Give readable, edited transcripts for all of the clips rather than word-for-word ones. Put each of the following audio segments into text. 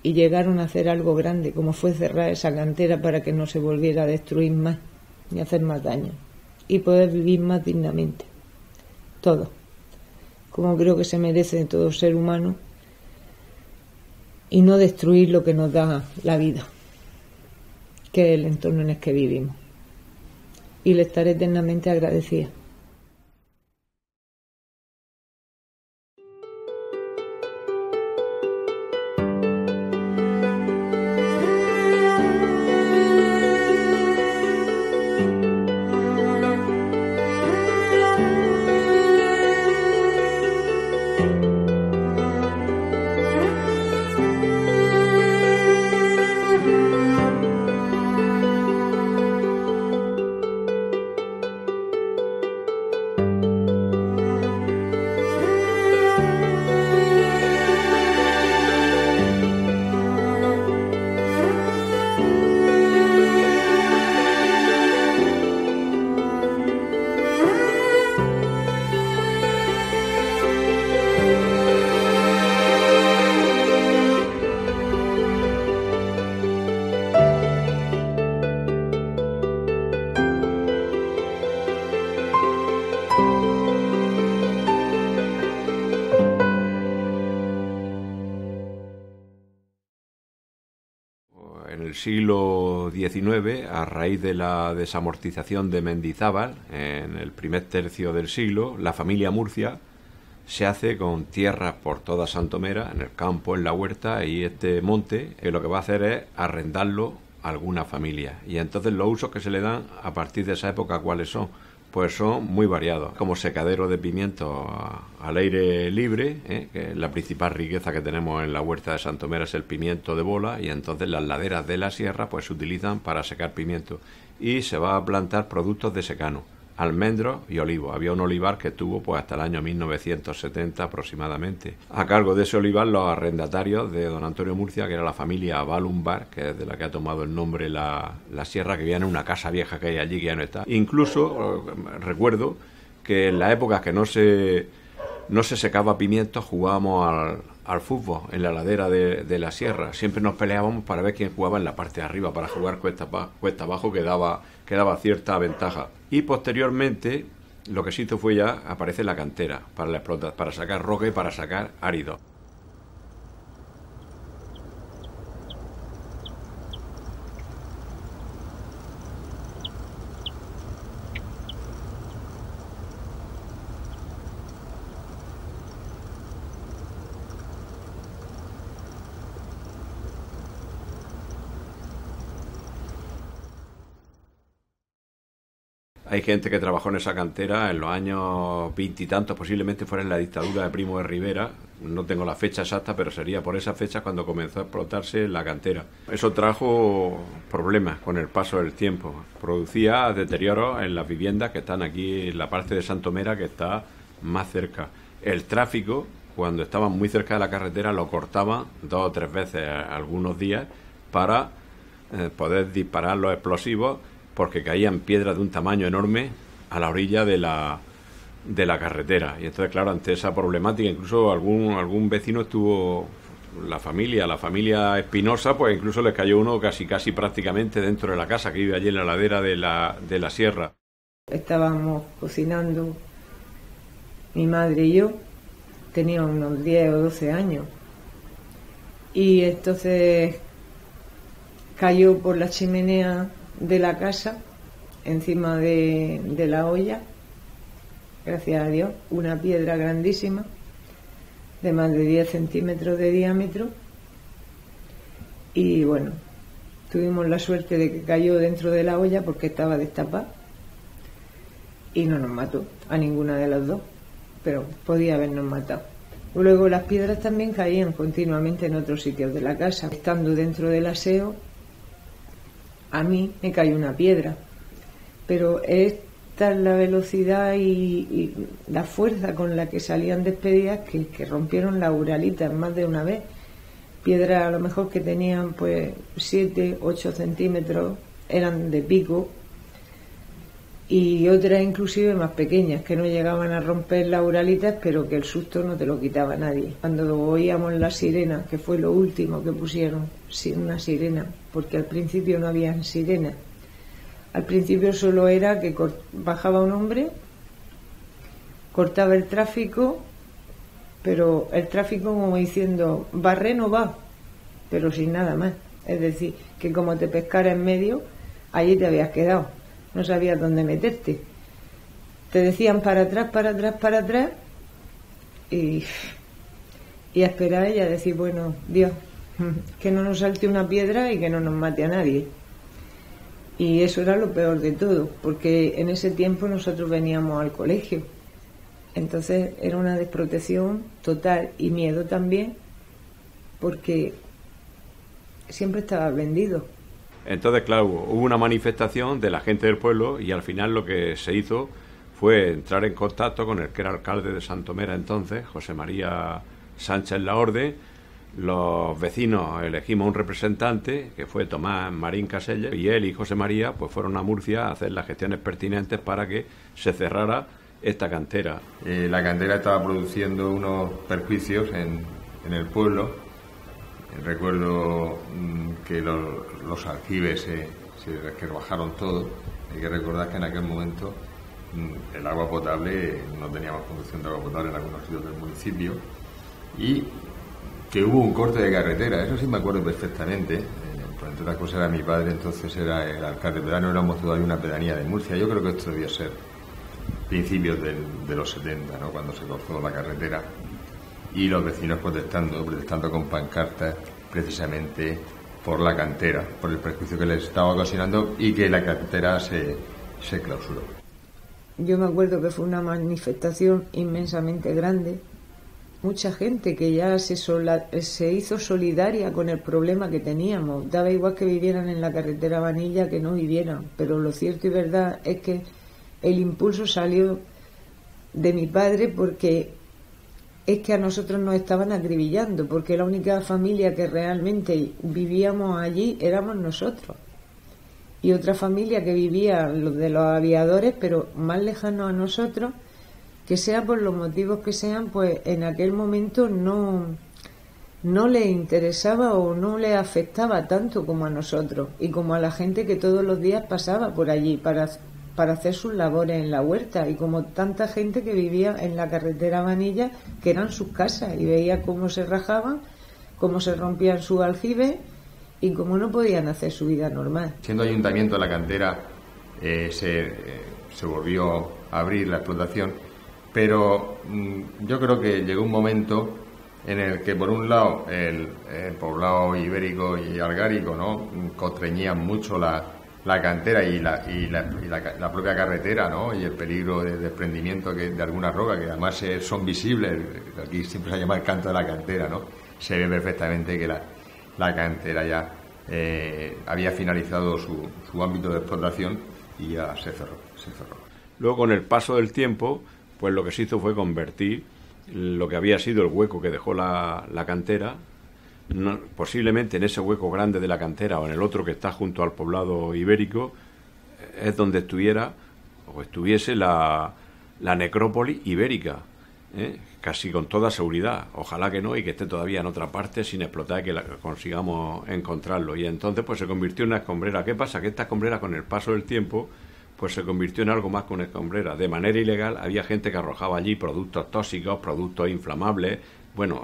y llegaron a hacer algo grande, como fue cerrar esa cantera para que no se volviera a destruir más ni hacer más daño y poder vivir más dignamente, todo, como creo que se merece todo ser humano, y no destruir lo que nos da la vida, que es el entorno en el que vivimos. Y le estaré eternamente agradecida. En el siglo XIX, a raíz de la desamortización de Mendizábal, en el primer tercio del siglo, la familia Murcia se hace con tierras por toda Santomera, en el campo, en la huerta, y este monte lo que va a hacer es arrendarlo a alguna familia. Y entonces los usos que se le dan a partir de esa época, ¿cuáles son? Pues son muy variados, como secadero de pimientos al aire libre, que la principal riqueza que tenemos en la huerta de Santomera es el pimiento de bola, y entonces las laderas de la sierra pues se utilizan para secar pimiento, y se va a plantar productos de secano, almendros y olivos. Había un olivar que estuvo pues hasta el año 1970 aproximadamente. A cargo de ese olivar los arrendatarios de don Antonio Murcia, que era la familia Balumbar, que es de la que ha tomado el nombre la sierra, que viene en una casa vieja que hay allí que ya no está. Incluso recuerdo que en la época que no se secaba pimientos, jugábamos al fútbol en la ladera de la sierra. Siempre nos peleábamos para ver quién jugaba en la parte de arriba, para jugar cuesta abajo, que daba cierta ventaja. Y posteriormente lo que se hizo fue ya aparece la cantera para sacar roca y para sacar árido. Hay gente que trabajó en esa cantera en los años 20 y tantos, posiblemente fuera en la dictadura de Primo de Rivera. No tengo la fecha exacta, pero sería por esa fecha cuando comenzó a explotarse la cantera. Eso trajo problemas con el paso del tiempo. Producía deterioros en las viviendas que están aquí en la parte de Santomera, que está más cerca. El tráfico, cuando estaban muy cerca de la carretera, lo cortaban 2 o 3 veces algunos días para poder disparar los explosivos, porque caían piedras de un tamaño enorme a la orilla de la carretera. Y entonces, claro, ante esa problemática, incluso algún vecino estuvo, la familia Espinosa, pues incluso les cayó uno casi prácticamente dentro de la casa, que vive allí en la ladera de la sierra. Estábamos cocinando, mi madre y yo, tenía unos 10 o 12 años, y entonces cayó por la chimenea de la casa, encima de la olla, gracias a Dios, una piedra grandísima, de más de 10 centímetros de diámetro, y bueno, tuvimos la suerte de que cayó dentro de la olla porque estaba destapada, y no nos mató a ninguna de las dos, pero podía habernos matado. Luego las piedras también caían continuamente en otros sitios de la casa. Estando dentro del aseo, a mí me cayó una piedra, pero esta es la velocidad y la fuerza con la que salían despedidas que rompieron las uralitas más de una vez. Piedras a lo mejor que tenían pues 7, 8 centímetros, eran de pico, y otras inclusive más pequeñas que no llegaban a romper las uralitas, pero que el susto no te lo quitaba nadie. Cuando oíamos la sirena, que fue lo último que pusieron, una sirena, porque al principio no había sirena. Al principio solo era que bajaba un hombre, cortaba el tráfico, pero el tráfico como diciendo, barré no va, pero sin nada más. Es decir, que como te pescara en medio, allí te habías quedado, no sabías dónde meterte. Te decían para atrás, para atrás, para atrás, y a esperar y a decir, bueno, Dios, que no nos salte una piedra y que no nos mate a nadie. Y eso era lo peor de todo, porque en ese tiempo nosotros veníamos al colegio. Entonces era una desprotección total y miedo también, porque siempre estaba vendido. Entonces, claro, hubo una manifestación de la gente del pueblo y al final lo que se hizo fue entrar en contacto con el que era alcalde de Santomera entonces, José María Sánchez Laorde. Los vecinos elegimos un representante, que fue Tomás Marín Casella, y él y José María pues fueron a Murcia a hacer las gestiones pertinentes para que se cerrara esta cantera. La cantera estaba produciendo unos perjuicios en el pueblo. Recuerdo que los aljibes que bajaron todo. Hay que recordar que en aquel momento el agua potable, no teníamos conducción de agua potable en algunos sitios del municipio, y que hubo un corte de carretera. Eso sí me acuerdo perfectamente. Pues entre otras cosas era mi padre, entonces era el alcalde pedáneo, éramos todavía una pedanía de Murcia. Yo creo que esto debió ser principios de los 70, ¿no?, cuando se cortó la carretera, y los vecinos protestando con pancartas precisamente por la cantera, por el perjuicio que les estaba ocasionando y que la cantera se clausuró. Yo me acuerdo que fue una manifestación inmensamente grande, mucha gente que ya se hizo solidaria con el problema que teníamos. Daba igual que vivieran en la carretera Vanilla que no vivieran, pero lo cierto y verdad es que el impulso salió de mi padre, porque es que a nosotros nos estaban acribillando, porque la única familia que realmente vivíamos allí éramos nosotros, y otra familia que vivía, los de los aviadores, pero más lejanos a nosotros, que sea por los motivos que sean, pues en aquel momento no le interesaba o no le afectaba tanto como a nosotros y como a la gente que todos los días pasaba por allí para hacer sus labores en la huerta, y como tanta gente que vivía en la carretera Vanilla, que eran sus casas, y veía cómo se rajaban, cómo se rompían sus aljibes y cómo no podían hacer su vida normal. Siendo ayuntamiento, la cantera se volvió a abrir la explotación, pero yo creo que llegó un momento en el que, por un lado, el poblado ibérico y algárico, ¿no?, constreñían mucho la cantera y la propia carretera, ¿no?, y el peligro de desprendimiento de algunas rocas, que además son visibles. Aquí siempre se llama el canto de la cantera, ¿no? Se ve perfectamente que la cantera ya había finalizado su ámbito de explotación y ya se cerró. Luego, con el paso del tiempo, pues lo que se hizo fue convertir lo que había sido el hueco que dejó la cantera, posiblemente en ese hueco grande de la cantera o en el otro que está junto al poblado ibérico, es donde estuviese la necrópolis ibérica, casi con toda seguridad. Ojalá que no, y que esté todavía en otra parte sin explotar, que consigamos encontrarlo. Y entonces pues se convirtió en una escombrera. ¿Qué pasa? Que esta escombrera, con el paso del tiempo, pues se convirtió en algo más que una escombrera. De manera ilegal había gente que arrojaba allí productos tóxicos, productos inflamables, bueno,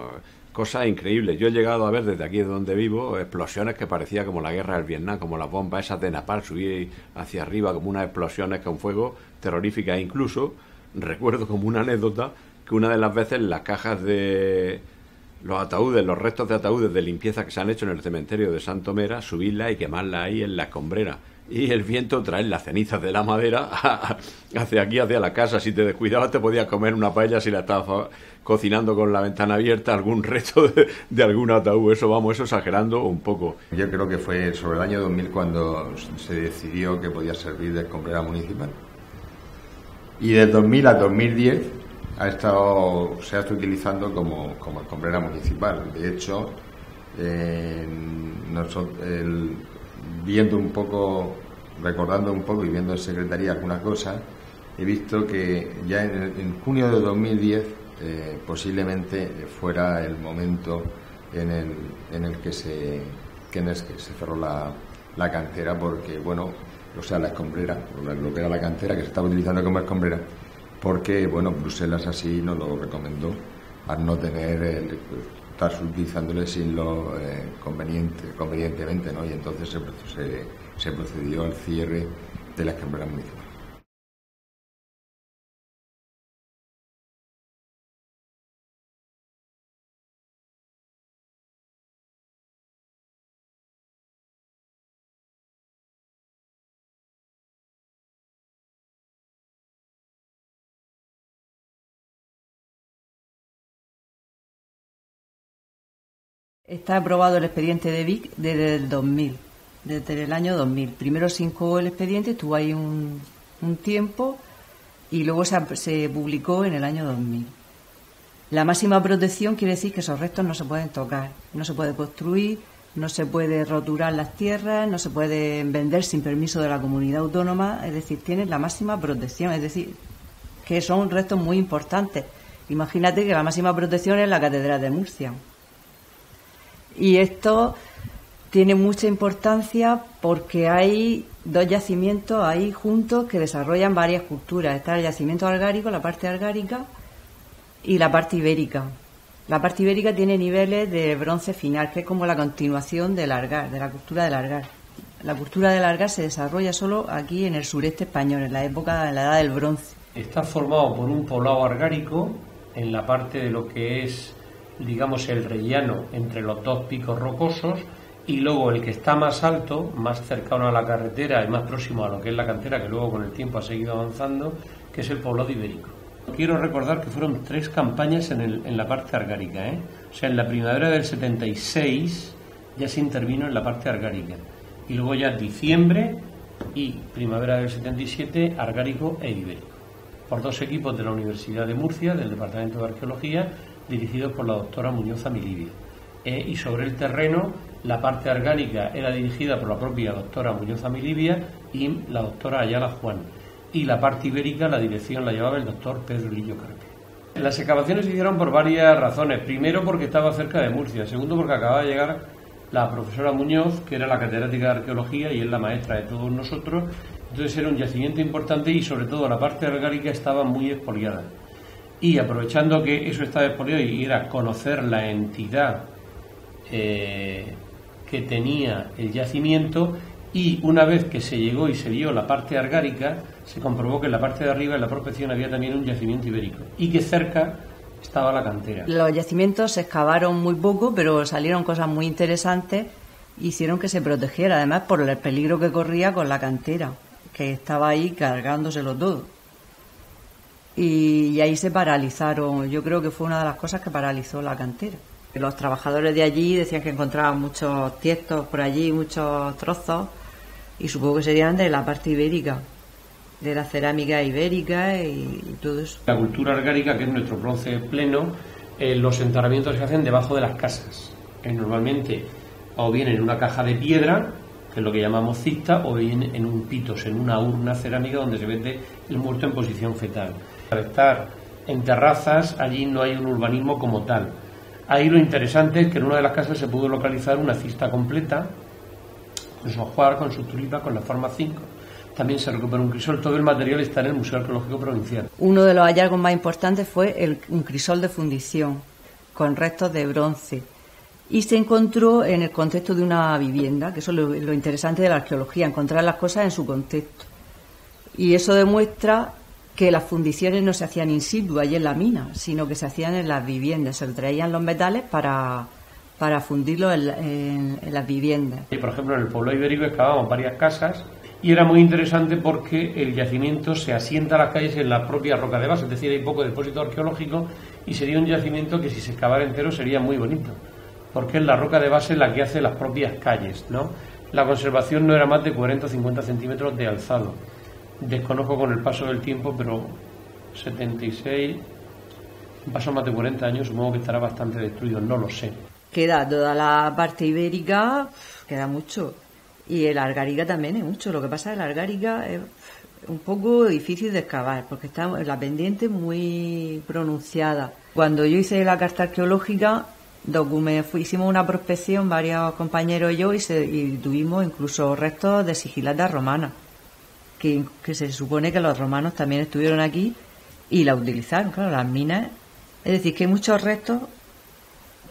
cosas increíbles. Yo he llegado a ver desde aquí, de donde vivo, explosiones que parecía como la guerra del Vietnam, como las bombas esas de napalm, subir hacia arriba como unas explosiones con fuego terroríficas. Incluso recuerdo como una anécdota que una de las veces las cajas de los ataúdes, los restos de ataúdes de limpieza que se han hecho en el cementerio de Santomera, subirlas y quemarlas ahí en la escombrera. Y el viento trae las cenizas de la madera hacia aquí, hacia la casa. Si te descuidabas te podías comer una paella si la estabas cocinando con la ventana abierta, algún resto de algún ataúd. Eso exagerando un poco. Yo creo que fue sobre el año 2000 cuando se decidió que podía servir de escombrera municipal. Y de 2000 a 2010 se ha estado utilizando como escombrera municipal. De hecho, viendo un poco recordando un poco y viendo en secretaría algunas cosas, he visto que ya en junio de 2010 posiblemente fuera el momento en el que se cerró la cantera, porque, bueno, o sea, la escombrera, lo que era la cantera, que se estaba utilizando como escombrera, porque, bueno, Bruselas así nos lo recomendó, al no tener estar utilizándole sin lo convenientemente, ¿no? Y entonces se procedió al cierre de la escombrera municipal. Está aprobado el expediente de Vic desde el 2000, desde el año 2000. Primero se incoó el expediente, estuvo ahí un tiempo y luego se publicó en el año 2000. La máxima protección quiere decir que esos restos no se pueden tocar, no se puede construir, no se puede roturar las tierras, no se pueden vender sin permiso de la comunidad autónoma, es decir, tienen la máxima protección, es decir, que son restos muy importantes. Imagínate que la máxima protección es la Catedral de Murcia. Y esto tiene mucha importancia porque hay dos yacimientos ahí juntos que desarrollan varias culturas. Está el yacimiento algárico, la parte algárica, y la parte ibérica. La parte ibérica tiene niveles de bronce final, que es como la continuación del Argar, de la cultura del Argar. La cultura del Argar se desarrolla solo aquí en el sureste español, en la edad del bronce. Está formado por un poblado argárico en la parte de lo que es, digamos, el rellano entre los dos picos rocosos, y luego el que está más alto, más cercano a la carretera y más próximo a lo que es la cantera, que luego con el tiempo ha seguido avanzando, que es el poblado ibérico. Quiero recordar que fueron 3 campañas en la parte argárica, O sea, en la primavera del 76 ya se intervino en la parte argárica, y luego ya diciembre y primavera del 77 argárico e ibérico, por 2 equipos de la Universidad de Murcia, del Departamento de Arqueología, dirigidos por la doctora Muñoz Amilibia. Y sobre el terreno, la parte argárica era dirigida por la propia doctora Muñoz Amilibia y la doctora Ayala Juan. Y la parte ibérica, la dirección la llevaba el doctor Pedro Lillo Carpio. Las excavaciones se hicieron por varias razones. Primero, porque estaba cerca de Murcia. Segundo, porque acababa de llegar la profesora Muñoz, que era la catedrática de arqueología y es la maestra de todos nosotros. Entonces era un yacimiento importante y sobre todo la parte argárica estaba muy expoliada. Y aprovechando que eso estaba expoliado y era conocer la entidad que tenía el yacimiento, y una vez que se llegó y se vio la parte argárica, se comprobó que en la parte de arriba, en la prospección, había también un yacimiento ibérico y que cerca estaba la cantera. Los yacimientos se excavaron muy poco, pero salieron cosas muy interesantes, hicieron que se protegiera, además por el peligro que corría con la cantera, que estaba ahí cargándoselo todo. Y ahí se paralizaron, yo creo que fue una de las cosas que paralizó la cantera. Los trabajadores de allí decían que encontraban muchos tiestos por allí, muchos trozos, y supongo que serían de la parte ibérica, de la cerámica ibérica y todo eso. La cultura argárica, que es nuestro bronce pleno, los enterramientos se hacen debajo de las casas, normalmente o bien en una caja de piedra, que es lo que llamamos cista, o bien en un pitos, en una urna cerámica donde se mete el muerto en posición fetal. Al estar en terrazas, allí no hay un urbanismo como tal. Ahí lo interesante es que en una de las casas se pudo localizar una cista completa, con su ajuar, con sus tulipas, con la forma 5. También se recuperó un crisol. Todo el material está en el Museo Arqueológico Provincial. Uno de los hallazgos más importantes fue un crisol de fundición con restos de bronce, y se encontró en el contexto de una vivienda, que eso es lo interesante de la arqueología, encontrar las cosas en su contexto. Y eso demuestra que las fundiciones no se hacían in situ, allí en la mina, sino que se hacían en las viviendas, se traían los metales para fundirlos en las viviendas. Y por ejemplo, en el pueblo ibérico excavamos varias casas y era muy interesante porque el yacimiento se asienta a las calles en la propia roca de base, es decir, hay poco depósito arqueológico y sería un yacimiento que si se excavara entero sería muy bonito, porque es la roca de base la que hace las propias calles, ¿no? La conservación no era más de 40 o 50 centímetros de alzado. Desconozco con el paso del tiempo, pero 76, paso más de 40 años, supongo que estará bastante destruido, no lo sé. Queda toda la parte ibérica, queda mucho. Y el Algáriga también es mucho. Lo que pasa es que el Algáriga es un poco difícil de excavar porque está la pendiente muy pronunciada. Cuando yo hice la carta arqueológica, hicimos una prospección, varios compañeros y yo, y tuvimos incluso restos de sigilata romana, que se supone que los romanos también estuvieron aquí y la utilizaron, claro, las minas. Es decir, que hay muchos restos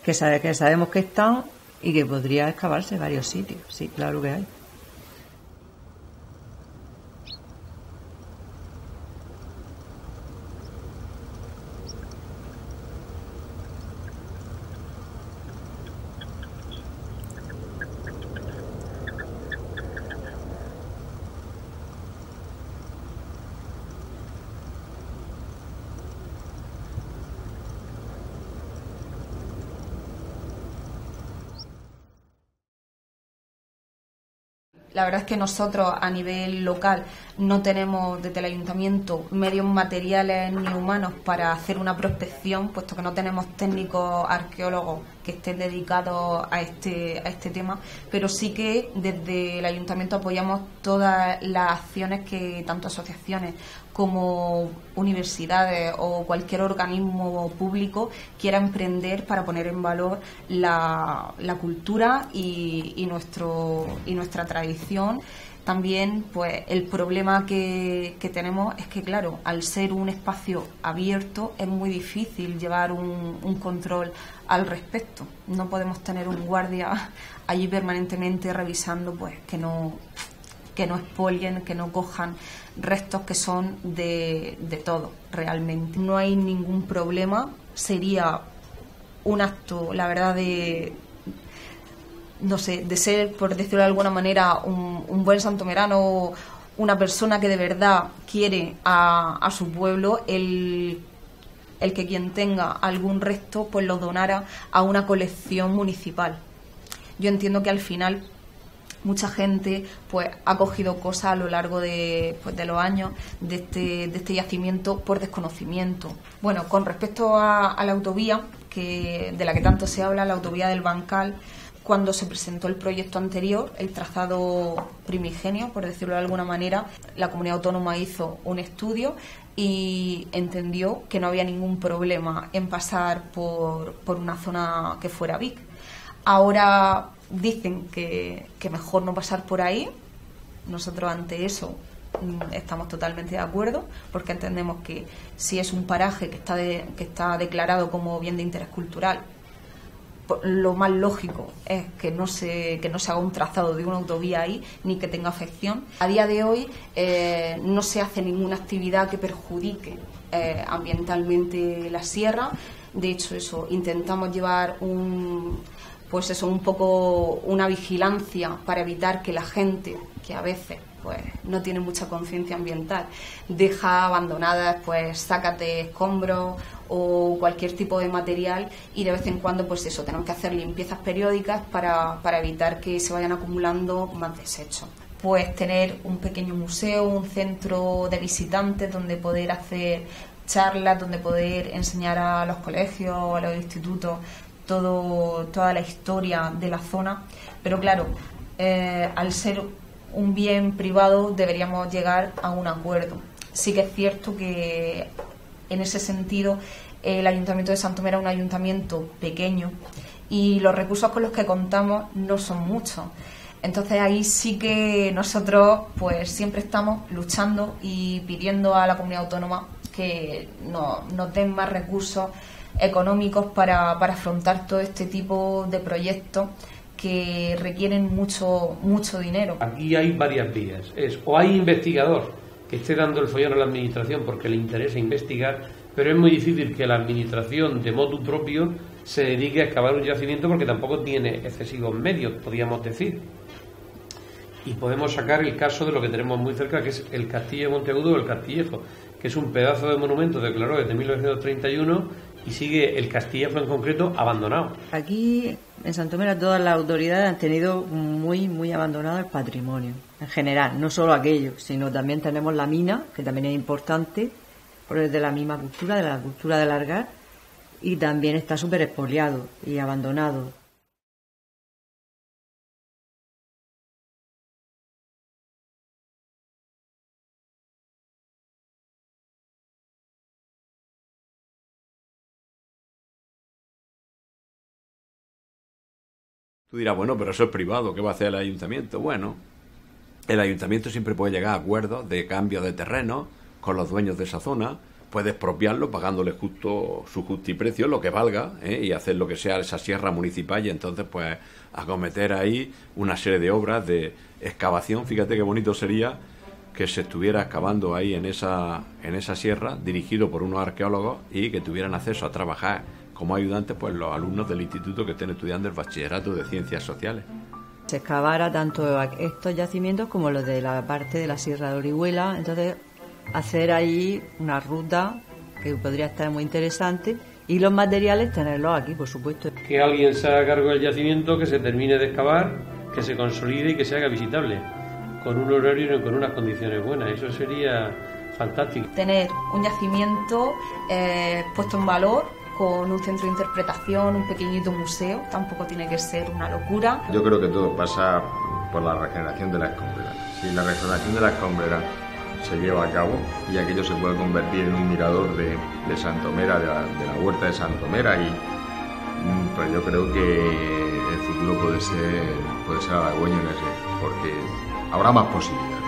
que sabemos que están y que podría excavarse en varios sitios. Sí, claro que hay. La verdad es que nosotros a nivel local no tenemos desde el ayuntamiento medios materiales ni humanos para hacer una prospección, puesto que no tenemos técnicos arqueólogos que estén dedicados a este tema, pero sí que desde el ayuntamiento apoyamos todas las acciones que tanto asociaciones como universidades o cualquier organismo público quiera emprender para poner en valor la cultura y nuestra tradición. También, pues, el problema que tenemos es que, claro, al ser un espacio abierto es muy difícil llevar un control al respecto. No podemos tener un guardia allí permanentemente revisando, pues, que no expolien, que no cojan restos que son de todo, realmente. No hay ningún problema, sería un acto, la verdad, de ser, por decirlo de alguna manera, un buen santomerano, una persona que de verdad quiere a su pueblo, el que quien tenga algún resto pues lo donara a una colección municipal. Yo entiendo que al final mucha gente pues ha cogido cosas a lo largo de los años de este yacimiento por desconocimiento. Bueno, con respecto a la autovía, de la que tanto se habla, la autovía del Bancal, cuando se presentó el proyecto anterior, el trazado primigenio, por decirlo de alguna manera, la comunidad autónoma hizo un estudio y entendió que no había ningún problema en pasar por una zona que fuera Vic. Ahora dicen que mejor no pasar por ahí. Nosotros ante eso estamos totalmente de acuerdo, porque entendemos que si es un paraje que está declarado como bien de interés cultural, lo más lógico es que no se haga un trazado de una autovía ahí, ni que tenga afección. A día de hoy no se hace ninguna actividad que perjudique ambientalmente la sierra. De hecho, intentamos llevar un poco una vigilancia para evitar que la gente, que a veces pues no tiene mucha conciencia ambiental, deja abandonadas pues sacas de escombros o cualquier tipo de material, y de vez en cuando pues tenemos que hacer limpiezas periódicas para evitar que se vayan acumulando más desechos. Pues tener un pequeño museo, un centro de visitantes donde poder hacer charlas, donde poder enseñar a los colegios, a los institutos toda la historia de la zona. Pero claro, al ser un bien privado deberíamos llegar a un acuerdo. Sí que es cierto que en ese sentido el Ayuntamiento de Santomera es un ayuntamiento pequeño y los recursos con los que contamos no son muchos. Entonces ahí sí que nosotros pues siempre estamos luchando y pidiendo a la comunidad autónoma que nos den más recursos económicos para afrontar todo este tipo de proyectos que requieren mucho dinero. Aquí hay varias vías. O hay investigador que esté dando el follón a la administración porque le interesa investigar, pero es muy difícil que la administración de motu propio se dedique a excavar un yacimiento porque tampoco tiene excesivos medios, podríamos decir. Y podemos sacar el caso de lo que tenemos muy cerca, que es el Castillo de Monteagudo o el Castillejo, que es un pedazo de monumento declarado desde 1931 y sigue el Castillejo en concreto abandonado. Aquí en Santomera todas las autoridades han tenido muy abandonado el patrimonio en general, no solo aquello, sino también tenemos la mina, que también es importante, porque es de la misma cultura, de la cultura del Algar, y también está súper expoliado y abandonado. Tú dirás, bueno, pero eso es privado, ¿qué va a hacer el ayuntamiento? Bueno, el ayuntamiento siempre puede llegar a acuerdos de cambio de terreno con los dueños de esa zona, puede expropiarlo pagándole justo su justiprecio, lo que valga, y hacer lo que sea esa sierra municipal y entonces pues acometer ahí una serie de obras de excavación. Fíjate qué bonito sería que se estuviera excavando ahí en esa sierra, dirigido por unos arqueólogos y que tuvieran acceso a trabajar como ayudantes pues los alumnos del instituto que estén estudiando el bachillerato de Ciencias Sociales. Se excavara tanto estos yacimientos como los de la parte de la Sierra de Orihuela, entonces hacer ahí una ruta que podría estar muy interesante y los materiales tenerlos aquí, por supuesto. Que alguien se haga cargo del yacimiento, que se termine de excavar, que se consolide y que se haga visitable, con un horario y con unas condiciones buenas. Eso sería fantástico. Tener un yacimiento puesto en valor, con un centro de interpretación, un pequeñito museo, tampoco tiene que ser una locura. Yo creo que todo pasa por la regeneración de la escombrera. Si la regeneración de la escombrera se lleva a cabo y aquello se puede convertir en un mirador de Santomera, de la huerta de Santomera, y pues yo creo que el futuro puede ser halagüeño en ese, porque habrá más posibilidades.